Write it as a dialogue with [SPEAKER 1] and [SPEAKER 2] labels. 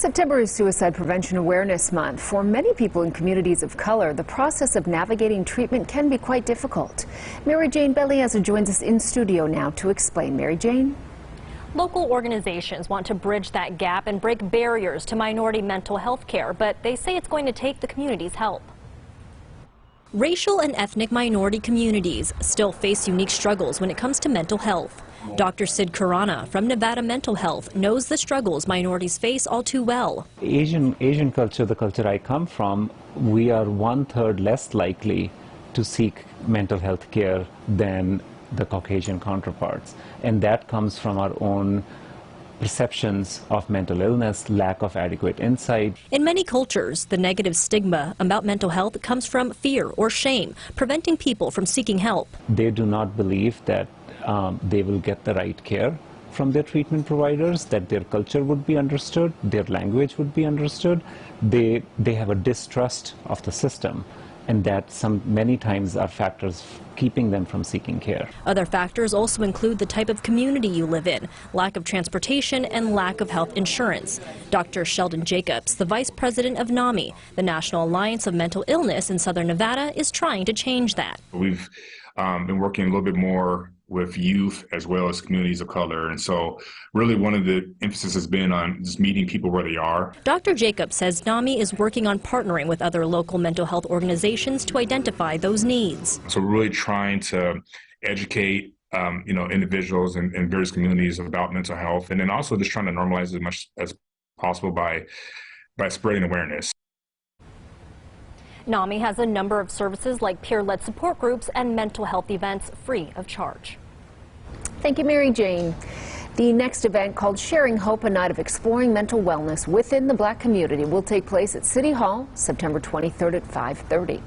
[SPEAKER 1] September is Suicide Prevention Awareness Month. For many people in communities of color, the process of navigating treatment can be quite difficult. Mary Jane Bellieza joins us in studio now to explain. Mary Jane?
[SPEAKER 2] Local organizations want to bridge that gap and break barriers to minority mental health care, but they say it's going to take the community's help. Racial and ethnic minority communities still face unique struggles when it comes to mental health. Dr. Sid Khurana from Nevada Mental Health knows the struggles minorities face all too well.
[SPEAKER 3] Asian culture, the culture I come from, we are 1/3 less likely to seek mental health care than the Caucasian counterparts. And that comes from our own perceptions of mental illness, lack of adequate insight.
[SPEAKER 2] In many cultures, the negative stigma about mental health comes from fear or shame, preventing people from seeking help.
[SPEAKER 3] They do not believe that they will get the right care from their treatment providers, that their culture would be understood, their language would be understood. They have a distrust of the system, and that many times are factors keeping them from seeking care.
[SPEAKER 2] Other factors also include the type of community you live in, lack of transportation, and lack of health insurance. Dr. Sheldon Jacobs, the vice president of NAMI, the National Alliance of Mental Illness in Southern Nevada, is trying to change that.
[SPEAKER 4] We've been working a little bit more with youth as well as communities of color. And so really one of the emphasis has been on just meeting people where they are.
[SPEAKER 2] Dr. Jacobs says NAMI is working on partnering with other local mental health organizations to identify those needs.
[SPEAKER 4] So we're really trying to educate individuals in various communities about mental health, and then also just trying to normalize as much as possible by spreading awareness.
[SPEAKER 2] NAMI has a number of services like peer-led support groups and mental health events free of charge.
[SPEAKER 1] Thank you, Mary Jane. The next event, called Sharing Hope, a night of exploring mental wellness within the Black community, will take place at City Hall September 23rd at 5:30.